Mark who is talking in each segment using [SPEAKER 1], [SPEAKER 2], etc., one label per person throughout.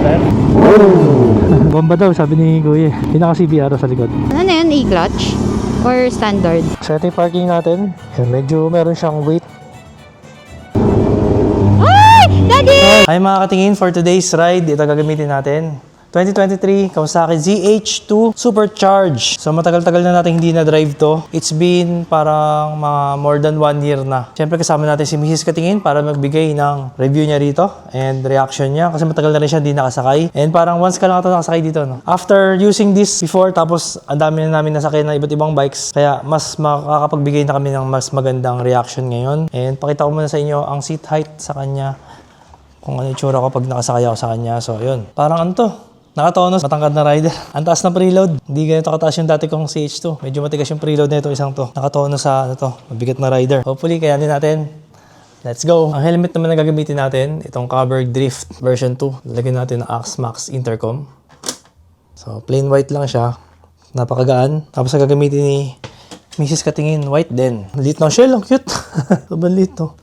[SPEAKER 1] tayo. Bomba daw, sabi ni Kuya. Hindi naka-CBR sa likod.
[SPEAKER 2] Ano na yun? E-clutch? Or standard?
[SPEAKER 1] So ito yung parking natin. Medyo meron siyang weight.
[SPEAKER 2] Ay! Daddy!
[SPEAKER 1] Hi mga katingin, for today's ride, ito gagamitin natin. 2023 Kawasaki ZH2 Supercharged. So matagal-tagal na natin hindi na-drive to. It's been parang mga more than 1 year na. Siyempre kasama natin si Mrs. Katingin para magbigay ng review niya rito and reaction niya kasi matagal na rin siya hindi nakasakay. And parang once ka lang ito nakasakay dito. No? After using this before, tapos ang dami na namin nasakay na iba't ibang bikes, kaya mas makakapagbigay na kami ng mas magandang reaction ngayon. And pakita ko muna sa inyo ang seat height sa kanya. Kung ano yung tsura ko pag nakasakay ako sa kanya. So yun, parang ano to? Nakatonos, matangkad na rider. Ang taas ng preload. Hindi ganito kataas yung dati kong CH2. Medyo matigas yung preload na ito, isang to. Nakatonos sa ano to, mabigat na rider. Hopefully, kayanin natin. Let's go! Ang helmet naman na gagamitin natin, itong Covered Drift version 2. Lalagyan natin ng Axmax intercom. So, plain white lang siya. Napakagaan. Tapos ang gagamitin ni Mrs. Katingin, white din. Lit na shell, ang cute. Sobrang lit to.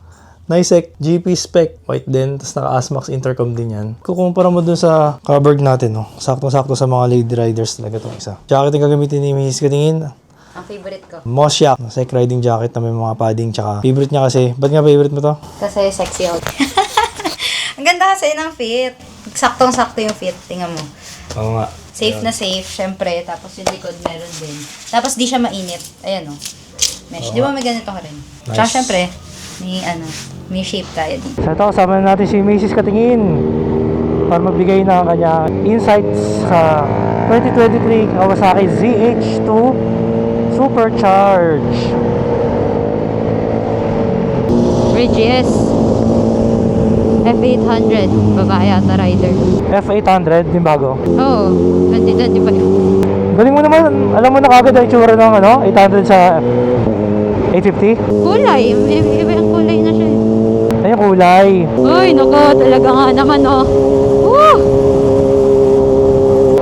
[SPEAKER 1] Nice GP spec, white din, tapos naka-Axmax intercom din yan. Kukumpara mo dun sa covered natin, no? Saktong-sakto sa mga lady riders talaga itong isa. Jacket yung gagamitin ni Mrs. Katingin.
[SPEAKER 2] Ang favorite ko.
[SPEAKER 1] Moss Yak, sec riding jacket na may mga padding, tsaka favorite niya kasi. Ba't nga favorite mo to?
[SPEAKER 2] Kasi sexy out. Ang ganda kasi ng fit. Saktong-sakto yung fit. Tingnan mo.
[SPEAKER 1] Oo nga.
[SPEAKER 2] Safe na safe, syempre. Tapos yung likod meron din. Tapos di siya mainit. Ayan o. Mesh. Di ba may ganito ka rin?
[SPEAKER 1] Nice.
[SPEAKER 2] Tsaka syempre, may shape tayo dito.
[SPEAKER 1] So ito, kasama na natin si Mrs. Katingin para magbigay ng kanya insights sa 2023 Kawasaki ZH2 Supercharged.
[SPEAKER 2] Bridges. F800. Babae ata rider.
[SPEAKER 1] F800, yung bago.
[SPEAKER 2] Oo. 2025.
[SPEAKER 1] Galing mo naman, alam mo na kagad ang itsura ng 800 sa 850?
[SPEAKER 2] Kulay. Iba yung kulay na siya.
[SPEAKER 1] Ay, yung kulay.
[SPEAKER 2] Uy, naku. Talaga nga naman, oh. Woo!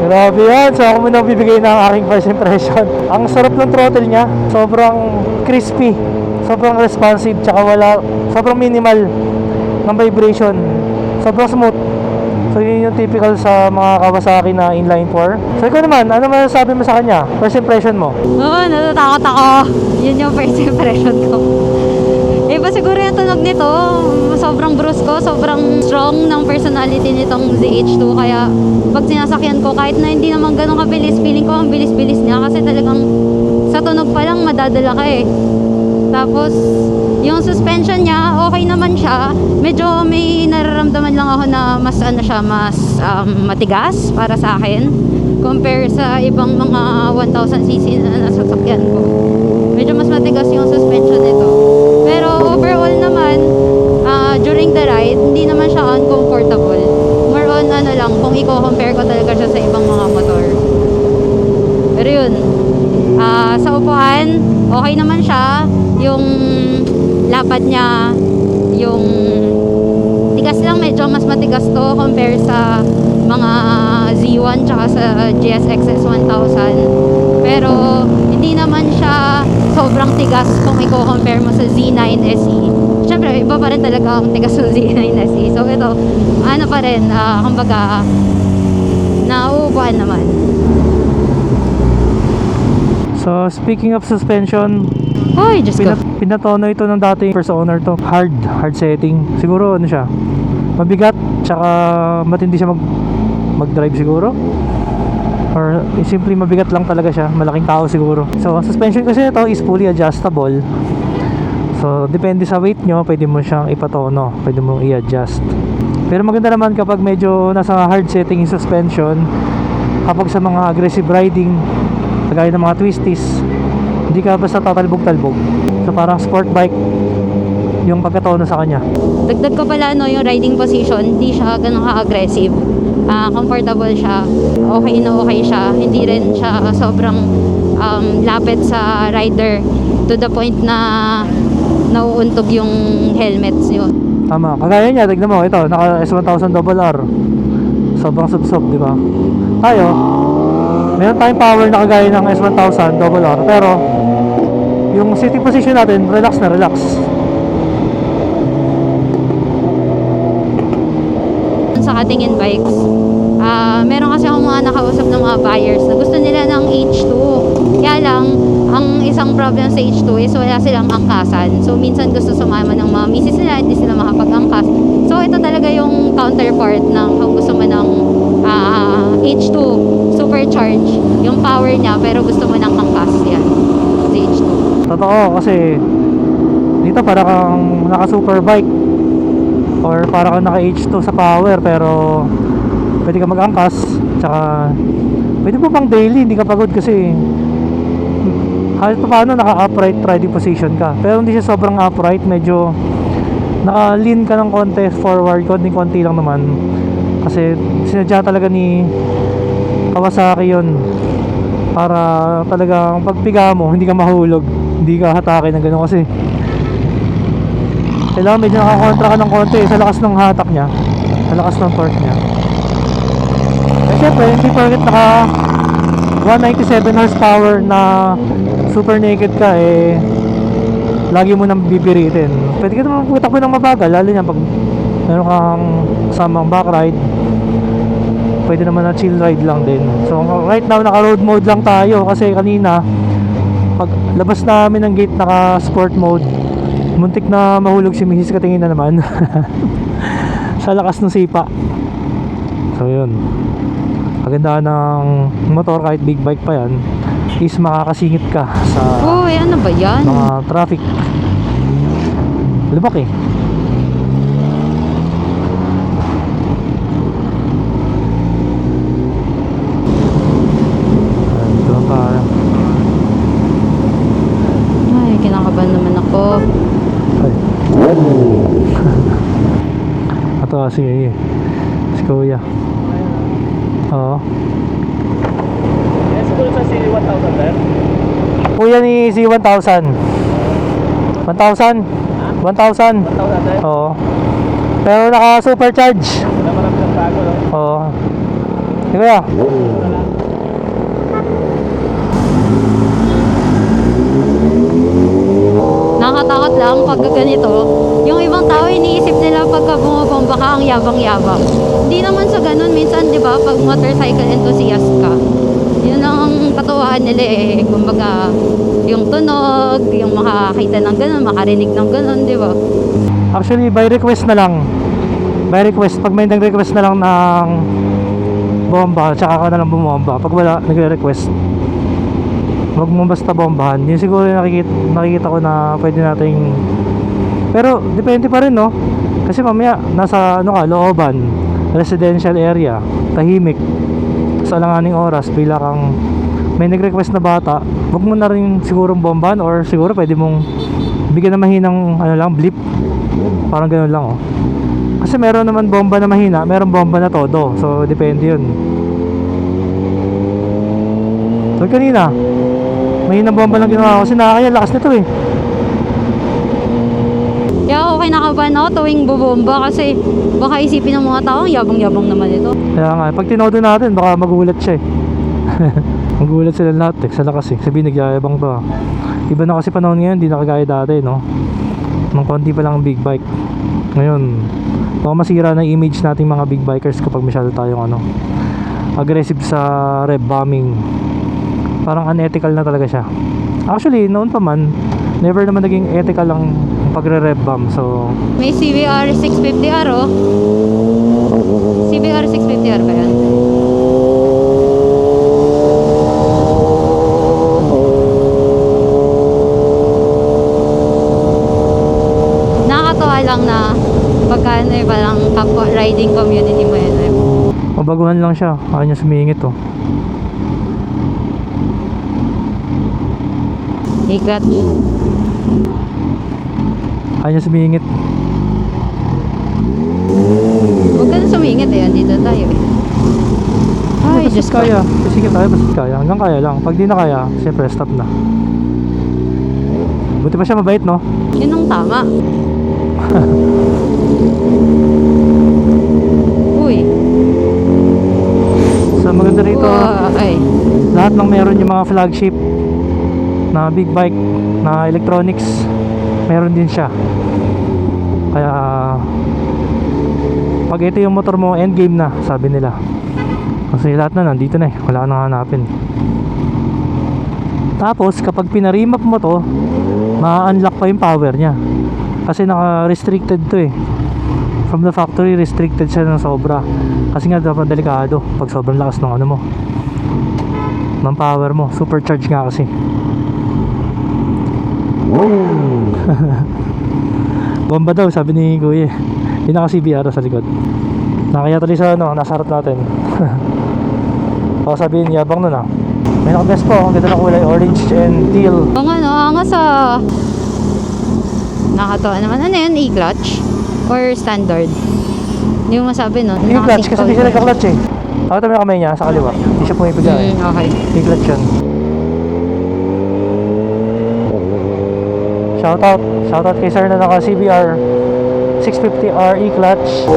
[SPEAKER 1] Grabe yan. So ako muna bibigay ng aking first impression. Ang sarap ng throttle niya. Sobrang crispy. Sobrang responsive. Tsaka sobrang minimal ng vibration. Sobrang smooth. So yun yung typical sa mga Kawasaki na inline 4. So ikaw naman, ano masasabi mo sa kanya? First impression mo?
[SPEAKER 2] Oo, natatakot ako. Yun yung first impression ko. Iba siguro yung tunog nito. Sobrang brusco, sobrang strong ng personality nitong ZH2. Kaya pag sinasakyan ko, kahit na hindi naman ganun kabilis, feeling ko ang bilis-bilis niya. Kasi talagang sa tunog pa lang madadala ka eh. Tapos, yung suspension niya, okay naman siya. Medyo may nararamdaman lang ako na mas matigas para sa akin compare sa ibang mga 1000cc na nasasakyan ko. Medyo mas matigas yung suspension nito. Pero overall naman, during the ride, hindi naman siya uncomfortable. More on lang, kung i-compare ko talaga siya sa ibang mga motor. Pero yun, sa upuan, okay naman siya. Yung lapad niya, yung tigas lang, medyo mas matigas to compare sa mga Z1 tsaka sa GSX-S 1000. Pero hindi naman siya sobrang tigas kung i-compare mo sa Z9 SE. Siyempre, iba pa rin talaga ang tigas sa Z9 SE. So ito, ano pa rin, kumbaga, nauupuan naman.
[SPEAKER 1] So speaking of suspension,
[SPEAKER 2] Hoy, just go.
[SPEAKER 1] Pinatono ito ng dating first owner to. Hard setting. Siguro ano siya, mabigat, tsaka matindi siya mag-drive siguro. Or simply mabigat lang talaga siya, malaking tao siguro. So ang suspension kasi ito is fully adjustable. So depende sa weight nyo, pwede mo siyang ipatono, pwede mo i-adjust. Pero maganda naman kapag medyo nasa hard setting yung suspension, kapag sa mga aggressive riding, kagaya ng mga twisties, hindi ka basta tatalbog-talbog. So parang sport bike yung pagkatono sa kanya.
[SPEAKER 2] Dagdag ko pala yung riding position, hindi siya ganun ka-aggressive. Comfortable siya. Okay na okay siya. Hindi rin siya sobrang lapit sa rider to the point na nauuntog yung helmets yun.
[SPEAKER 1] Tama. Kagaya niya, tignan mo, ito, naka S1000 RR. Sobrang sub-sub, di ba? Tayo, meron tayong power na kagaya ng S1000 RR, pero yung sitting position natin, relax na relax.
[SPEAKER 2] Sa Katingin Bikes, Meron kasi akong mga nakausap ng mga buyers na gusto nila ng H2. Kaya lang, ang isang problem sa H2 is wala silang angkasan. So, minsan gusto sumama ng mga misis nila, hindi sila makapag-angkas. So, ito talaga yung counterpart ng kung gusto mo ng H2 supercharge. Yung power niya, pero gusto mo ng angkas yan. Sa H2.
[SPEAKER 1] Totoo kasi dito para kang naka superbike or para kang naka H2 sa power, pero pwede ka mag-angkas, tsaka pwede mo pang daily, hindi ka pagod kasi kahit pa paano naka-upright riding position ka, pero hindi siya sobrang upright, medyo naka-lean ka ng konti forward, konti lang naman kasi sinadya talaga ni Kawasaki yun para talagang pagpiga mo hindi ka mahulog, hindi ka hatake ng gano'n kasi kailangan medyo nakakontra ka ng konti sa lakas ng hatak niya, sa lakas ng torque niya. Eh syempre, hindi porket naka 197 horsepower na super naked ka, eh lagi mo nang bibiritin. Pwede ka naman putakbo ng mabagal, lalo niya pag meron kang kasamang back ride, pwede naman na chill ride lang din. So right now naka road mode lang tayo kasi kanina pag labas namin ng gate naka sport mode, muntik na mahulog si Mrs. Katingin na naman sa lakas ng sipa. So yun, maganda ng motor kahit big bike pa yan is makakasingit ka sa
[SPEAKER 2] Uy, ano ba yan?
[SPEAKER 1] mga traffic. Lubak eh. Dito lang tayo.
[SPEAKER 2] Ay, kinakabahan naman ako.
[SPEAKER 1] Ay. Ito si Kuya. Oo.
[SPEAKER 3] Yes, siguro sa C1000 there.
[SPEAKER 1] Kuya ni C1000. 1,000? 1,000?
[SPEAKER 3] 1,000 there.
[SPEAKER 1] Oo. Pero naka supercharge.
[SPEAKER 3] Wala marami ng bago, no?
[SPEAKER 1] Oo. Si Kuya.
[SPEAKER 2] Nakakatakot lang pag ganito. Yung ibang tao iniisip nila pagka bumabomba ka ang yabang-yabang. Hindi naman sa ganun. Minsan, di ba, pag motorcycle enthusiast ka, yun ang katuwaan nila eh. Kumbaga, yung tunog, yung makakita ng ganun, makarinig ng ganun, di ba?
[SPEAKER 1] Actually, by request na lang. By request. Pag may nag-request na lang ng bomba, tsaka ka na lang bumomba. Pag wala, nagre-request, huwag mo basta bombahan. Yun siguro yung nakikita ko na pwede nating, pero depende pa rin, no? Kasi mamaya nasa ano ka, looban, residential area, tahimik, sa alanganing oras, bila kang may nag-request na bata, huwag mo na rin sigurong bombahan, or siguro pwede mong bigyan na mahinang ano lang, blip, parang gano'n lang, oh. Kasi meron naman bomba na mahina, meron bomba na todo, so depende yun. So kanina mahinang bomba lang ginawa ko kasi nakakaya lakas nito eh.
[SPEAKER 2] Kaya ako kinakabahan ako tuwing bubomba kasi baka isipin ng mga tao, yabang-yabang naman ito.
[SPEAKER 1] Kaya nga, pag tinodo natin baka magulat siya eh. Magulat sila lahat eh, sa lakas eh. Sabihin nagyayabang to ah. Iba na kasi panahon ngayon, hindi na kagaya dati, no? Nung konti pa lang ang big bike. Ngayon, baka masira na yung image nating mga big bikers kapag masyado tayong ano, aggressive sa rev bombing. Parang unethical na talaga siya. Actually, noon pa man, never naman naging ethical lang pagre-rev bomb. So,
[SPEAKER 2] May CBR 650R oh. CBR 650R ba yan? Nakakatawa lang na pagka ano eh, parang kapwa riding community mo yun eh.
[SPEAKER 1] mabaguhan lang siya. Ayaw niya sumingit oh.
[SPEAKER 2] Ikat.
[SPEAKER 1] Ayaw niya sumingit.
[SPEAKER 2] Huwag ka na sumingit eh. Andito tayo eh. Ay,
[SPEAKER 1] Basta
[SPEAKER 2] Diyos ko.
[SPEAKER 1] kaya. Sige tayo, basta kaya. Hanggang kaya lang. Pag di na kaya, siyempre stop na. Buti pa siya mabait, no?
[SPEAKER 2] Yun ang tama. Uy.
[SPEAKER 1] So maganda rito,
[SPEAKER 2] Ay.
[SPEAKER 1] lahat ng meron yung mga flagship na big bike na electronics, meron din siya. Kaya pag ito yung motor mo, endgame na, sabi nila. Kasi lahat na nandito na eh. Wala nang hanapin. Tapos kapag pinarimap mo to, ma-unlock pa yung power niya. Kasi naka-restricted to eh. From the factory, restricted siya ng sobra. Kasi nga dapat delikado pag sobrang lakas ng ano mo, ng power mo. Supercharge nga kasi. Bomba daw, sabi ni Kuya. Yung naka-CBR sa likod. Nakaya tuloy sa ano, nasa harap natin. O sabihin, yabang nun ah. May naka-best po, ang ganda ng kulay, orange and teal.
[SPEAKER 2] Oo nga no, angas sa... Nakatawa naman. Ano yan? E-clutch? Or standard? Hindi mo masabi no?
[SPEAKER 1] Yung clutch, kasi di siya nagka-clutch eh. Pakita mo yung kamay niya sa kaliwa. Hindi siya pumipigay eh.
[SPEAKER 2] Okay.
[SPEAKER 1] Yung clutch yun. Shoutout kay sir na naka CBR 650R e-clutch.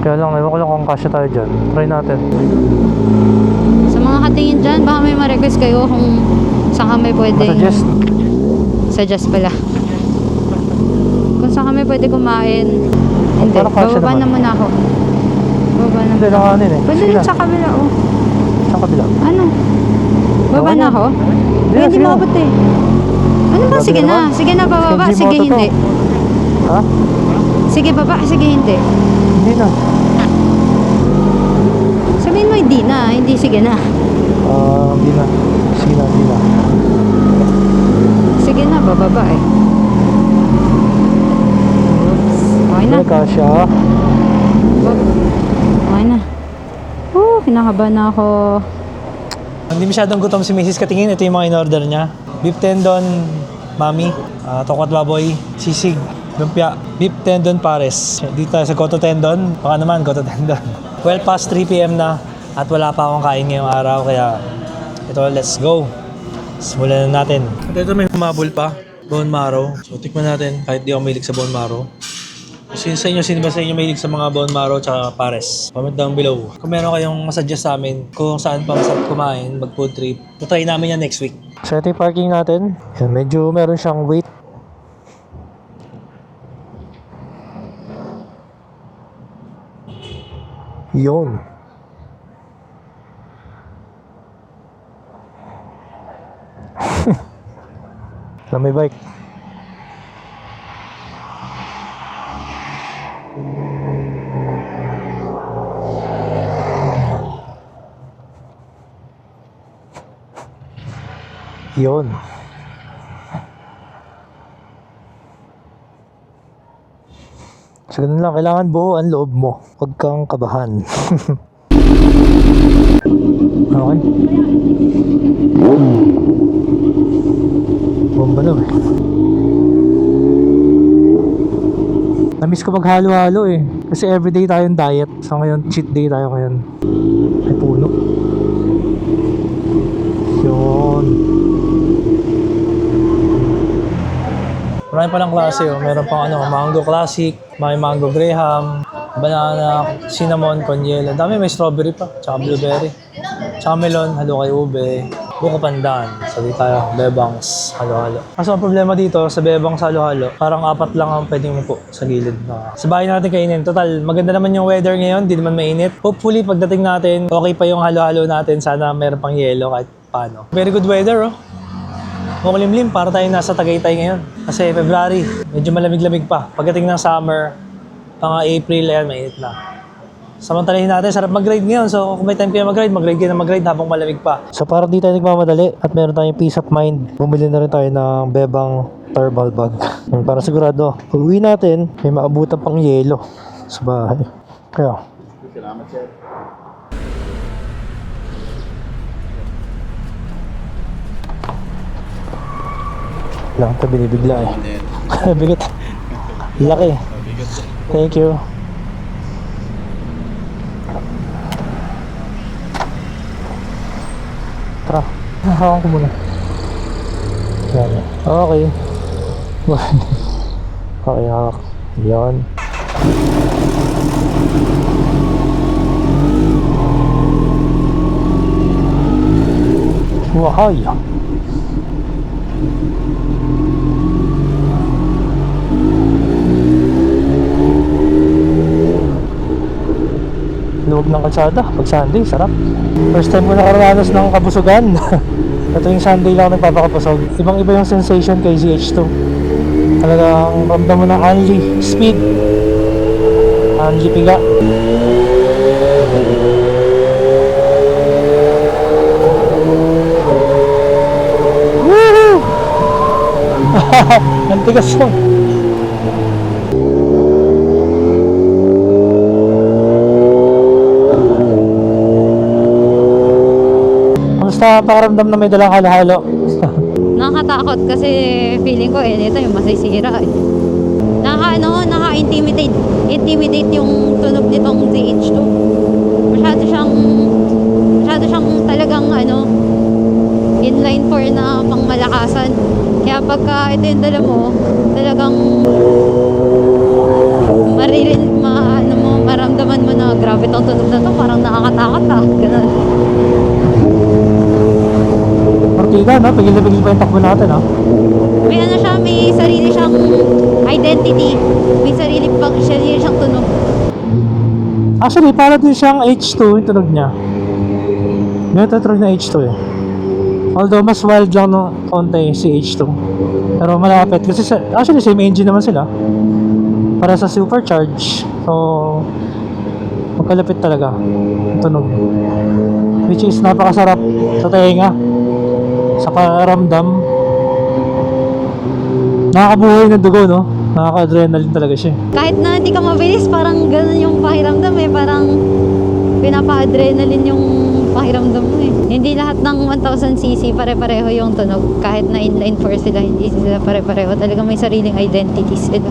[SPEAKER 1] Kaya lang, ewan ko lang kung kasya tayo dyan. Try natin.
[SPEAKER 2] Sa mga katingin dyan, baka may ma-request kayo kung saan kami pwede.
[SPEAKER 1] Suggest.
[SPEAKER 2] Suggest pala. Kung saan kami pwede kumain. Hindi,
[SPEAKER 1] Parang kasya
[SPEAKER 2] bababa na
[SPEAKER 1] naman.
[SPEAKER 2] muna ako. Bababa na
[SPEAKER 1] Hindi,
[SPEAKER 2] muna.
[SPEAKER 1] nakanin eh.
[SPEAKER 2] Pwede
[SPEAKER 1] Sige
[SPEAKER 2] rin
[SPEAKER 1] na.
[SPEAKER 2] sa kabila, oh.
[SPEAKER 1] Saan kabila?
[SPEAKER 2] Ano? Baba
[SPEAKER 1] Okay
[SPEAKER 2] na
[SPEAKER 1] na.
[SPEAKER 2] ako?
[SPEAKER 1] Hindi na,
[SPEAKER 2] Hindi
[SPEAKER 1] sige na.
[SPEAKER 2] maabot eh. Ano ba?
[SPEAKER 1] Grabe
[SPEAKER 2] Sige
[SPEAKER 1] naman.
[SPEAKER 2] na. Sige na, bababa.
[SPEAKER 1] LG
[SPEAKER 2] Sige,
[SPEAKER 1] Moto to.
[SPEAKER 2] hindi.
[SPEAKER 1] Ha?
[SPEAKER 2] Sige, baba. Sige, hindi.
[SPEAKER 1] Hindi na.
[SPEAKER 2] Sabihin mo, hindi na. Hindi, sige na.
[SPEAKER 1] Hindi na. Sige na, hindi na.
[SPEAKER 2] Sige na, bababa eh. Oops. Okay na.
[SPEAKER 1] Hindi kasya.
[SPEAKER 2] Okay na. Kinakabahan na ako.
[SPEAKER 1] Hindi masyadong gutom si Mrs. Katingin. Ito yung mga in-order niya. Beef tendon, mami. Tokwa at baboy. Sisig. Lumpia. Beef tendon pares. Dito tayo sa Goto Tendon. Baka naman, Goto Tendon. Well past 3 PM na. At wala pa akong kain ngayong araw. Kaya ito, let's go. Simulan na natin. At ito may humabol pa. Bone marrow. So tikman natin. Kahit di ako mahilig sa bone marrow. Sino sa inyo, sino ba sa inyo mahilig sa mga bone marrow tsaka pares? Comment down below. Kung meron kayong masuggest sa amin kung saan pa masarap kumain, mag food trip, try namin yan next week. So ito yung parking natin. Yan, medyo meron siyang weight. Yun. Na may bike. Yun. So ganun lang, kailangan buo ang loob mo. Huwag kang kabahan. Okay. Bomba na eh. Namiss ko maghalo-halo eh. Kasi everyday tayong diet. So ngayon, cheat day tayo ngayon. Ay puno. Yun. Marami palang klase oh. Meron pang ano, mango classic, may mango graham, banana, cinnamon, konyelo. Dami, may strawberry pa, tsaka blueberry. Tsaka melon, halo kay ube, buko pandan. So di tayo, bebangs, halo-halo. Kaso ang problema dito, sa bebangs halo-halo, parang 4 lang ang pwedeng upo sa gilid. Sa bahay natin kainin. Total, maganda naman yung weather ngayon, di naman mainit. Hopefully, pagdating natin, okay pa yung halo-halo natin. Sana meron pang yelo kahit paano. Very good weather oh. Makulimlim, para tayong nasa Tagaytay ngayon. Kasi February, medyo malamig-lamig pa. Pagdating ng summer, pang April, ayan, mainit na. Samantalahin natin, sarap mag-ride ngayon. So kung may time kayo mag-ride kayo na mag-ride habang malamig pa. So para di tayo nagmamadali at meron tayong peace of mind, bumili na rin tayo ng bebang thermal bag. Para sigurado, pag uwi natin, may maabutan pang yelo sa bahay. Kaya,
[SPEAKER 3] Salamat, sir.
[SPEAKER 1] lang ito binibigla eh. Bigat. Laki. Thank you. Tara. Hawakan ko muna. Yan. Okay. Okay, hawak. Yan. Wahay. maluwag ng kalsada. Pag Sunday, sarap. First time ko nakaranas ng kabusugan. Ito yung Sunday lang nagpapakabusog. Ibang-iba yung sensation kay ZH2. Talagang ramdam mo ng only speed. Only piga. Woohoo! Ang tigas mo. Kamusta pakiramdam na may dalang halo-halo?
[SPEAKER 2] Nakakatakot kasi feeling ko nito yung masisira eh. Intimidate yung tunog nitong ZH2. Masyado siyang talagang inline 4 na pangmalakasan. Kaya pagka ito yung dala mo, talagang maramdaman mo na grabe tong tunog na to, parang nakakatakot ganun.
[SPEAKER 1] Partida, no? Pigil na pigil pa yung takbo natin, no?
[SPEAKER 2] May sarili siyang identity. May sarili siyang tunog.
[SPEAKER 1] Actually, para din siyang H2 yung tunog niya. Ganito tunog na H2 eh. Although, mas wild lang no konti si H2. Pero malapit. Kasi actually, same engine naman sila. Para sa supercharge. So, magkalapit talaga yung tunog. Which is napakasarap sa tenga. Sa paramdam. Nakakabuhay ng dugo, no? Nakaka-adrenaline talaga siya.
[SPEAKER 2] Kahit na hindi ka mabilis, parang ganun yung pakiramdam eh. Parang pinapa-adrenaline yung pakiramdam mo eh. Hindi lahat ng 1000cc pare-pareho yung tunog. Kahit na inline 4 sila, hindi sila pare-pareho. Talagang may sariling identity sila.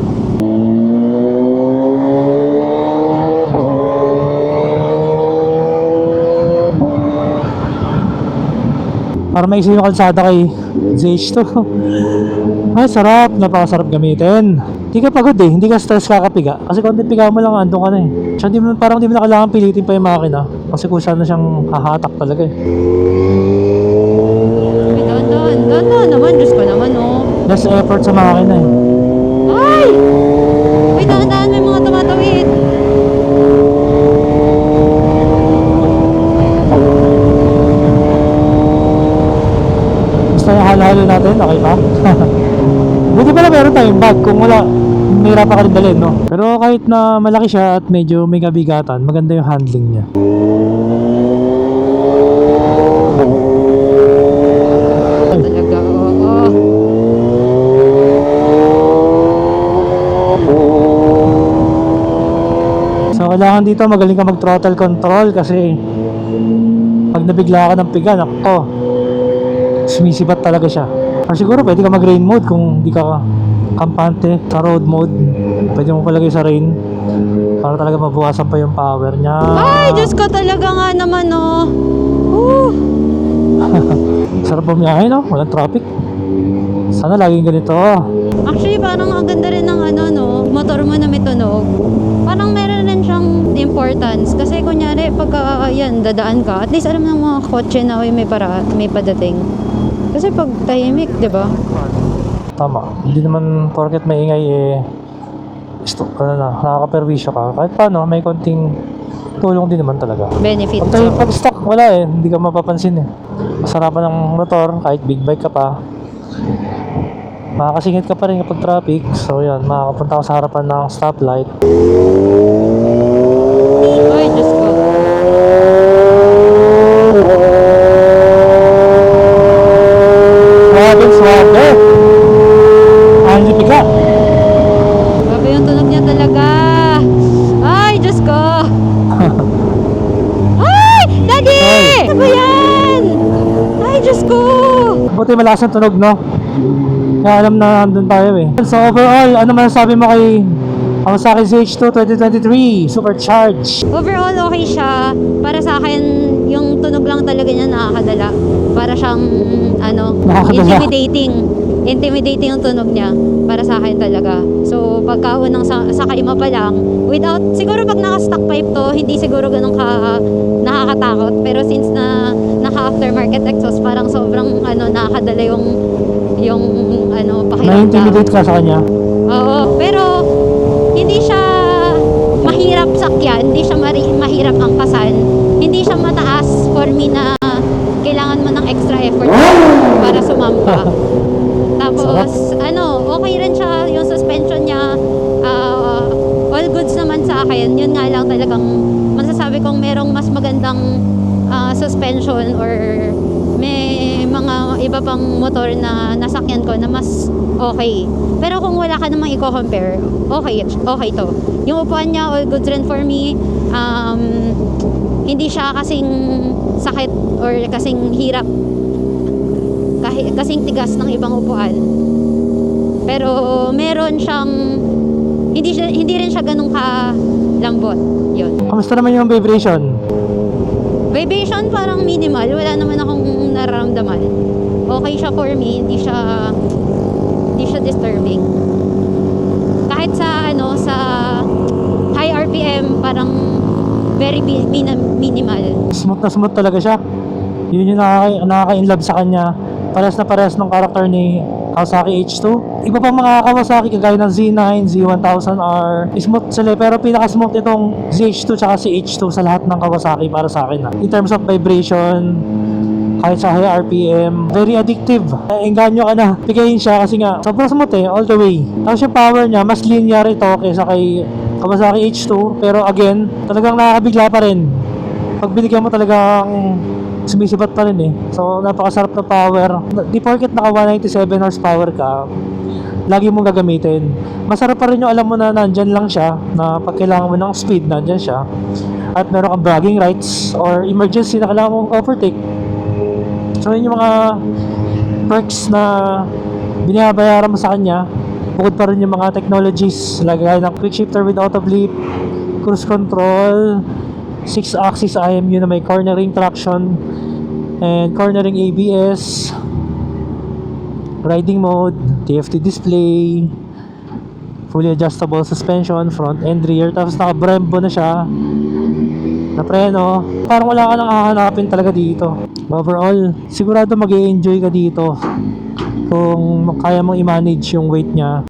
[SPEAKER 1] Para maisip yung kalsada kay ZH2. Ay, sarap. Napakasarap gamitin. Hindi ka pagod eh. Hindi ka stress kakapiga. Kasi konti piga mo lang, andun ka na eh. Tsaka parang di mo na kailangan pilitin pa yung makina. Kasi kung saan na siyang hahatak talaga eh.
[SPEAKER 2] Ay, dahan naman. Diyos ko naman oh.
[SPEAKER 1] Less effort sa makina eh.
[SPEAKER 2] Ay! Uy, dahan-dahan, may mga tumatawid.
[SPEAKER 1] Gusto yung halo-halo natin, okay pa? Buti pala meron tayong bag. Kung wala, mahirap pa ka rin dalhin, no? Pero kahit na malaki siya at medyo may kabigatan, maganda yung handling niya.
[SPEAKER 2] Talaga, oo.
[SPEAKER 1] So kailangan dito magaling ka mag throttle control kasi pag nabigla ka ng piga, nakto, sumisipat talaga siya. Or siguro pwede ka mag rain mode kung di ka kampante. Sa road mode, pwede mo palagay sa rain para talaga mabuwasan pa yung power niya.
[SPEAKER 2] Ay, Diyos ko talaga nga naman oh.
[SPEAKER 1] Sarap bumiyahe, no? Walang traffic. Sana laging ganito.
[SPEAKER 2] Actually, parang ang ganda rin ng motor mo na may tunog. Parang meron rin siyang importance. Kasi kunyari, pagka dadaan ka, at least alam ng mga kotse na may padating. Kasi pag tahimik, di ba?
[SPEAKER 1] Tama. Hindi naman porket maingay nakaka-perwisyo ka. Kahit paano, may konting tulong din naman talaga.
[SPEAKER 2] Benefits.
[SPEAKER 1] Pag stock, wala eh. Hindi ka mapapansin eh. Masarapan ng motor, kahit big bike ka pa. Makakasingit ka pa rin kapag traffic. So yan, makakapunta ka sa harapan ng stoplight.
[SPEAKER 2] Ay, Diyos ko.
[SPEAKER 1] Swabe. Ang lipiga.
[SPEAKER 2] Grabe yung tunog niya talaga. Ay, Diyos ko. Ay, Daddy! Ano ba yan? Ay, Diyos ko.
[SPEAKER 1] Buti malakas ang tunog, no? Kaya alam na nandun tayo eh. So overall, ano man sabi mo kay Kawasaki ZH2 2023 Supercharge?
[SPEAKER 2] Overall, okay siya. Para sa akin, yung tunog lang talaga niya nakakadala. Para siyang,
[SPEAKER 1] Nakakadala.
[SPEAKER 2] intimidating yung tunog niya. Para sa akin talaga. So, pagka unang sakay mo pa lang, siguro pag naka-stock pipe to, hindi siguro ganun nakakatakot. Pero since naka-aftermarket exhaust, parang sobrang, nakakadala yung pakiramdam.
[SPEAKER 1] Na-intimidate ka sa kanya?
[SPEAKER 2] Oo, pero hindi siya mahirap sakyan, hindi siya mahirap angkasan. extra effort para sumampa. Tapos, okay rin siya, yung suspension niya, all goods naman sa akin. Yun nga lang talagang masasabi kong merong mas magandang suspension or may mga iba pang motor na nasakyan ko na mas okay. Pero kung wala ka namang i-compare, okay to. Yung upuan niya, all goods rin for me. Hindi siya kasing sakit or kasing hirap, kasing tigas ng ibang upuan. Pero meron siyang hindi rin siya ganun kalambot. Yun.
[SPEAKER 1] Kamusta naman yung vibration?
[SPEAKER 2] Vibration parang minimal, wala naman akong nararamdaman. Okay siya for me, hindi siya disturbing. Kahit sa sa high RPM parang very minimal.
[SPEAKER 1] Smooth talaga siya. Yun yung nakaka-inlove sa kanya. Parehas na parehas ng karakter ni Kawasaki H2. Iba pang mga Kawasaki kagaya ng Z9, Z1000R, smooth sila, pero pinaka-smooth itong ZH2 tsaka si H2 sa lahat ng Kawasaki para sa akin. In terms of vibration, kahit sa high RPM, very addictive. Engganyo ka na, pigayin siya kasi nga sobrang smooth all the way. Tapos yung power niya, mas linear ito kaysa kay Kawasaki H2, pero again, talagang nakakabigla pa rin. Pag binigyan mo talagang sumisipat pa rin So, napakasarap na power. Di porket naka 197 horsepower ka, lagi mong gagamitin. Masarap pa rin yung alam mo na nandyan lang siya, na pag kailangan mo ng speed, nandyan siya. At meron kang bragging rights or emergency na kailangan mong overtake. So, yun yung mga perks na binabayaran mo sa kanya. Bukod pa rin yung mga technologies, lagay ng quick shifter with auto blip, cruise control, 6-axis IMU na may cornering traction and cornering ABS, riding mode, TFT display, fully adjustable suspension, front and rear, tapos naka Brembo na siya na preno. Parang wala ka nang hahanapin talaga dito. Overall, sigurado mag-i-enjoy ka dito kung kaya mong i-manage yung weight niya.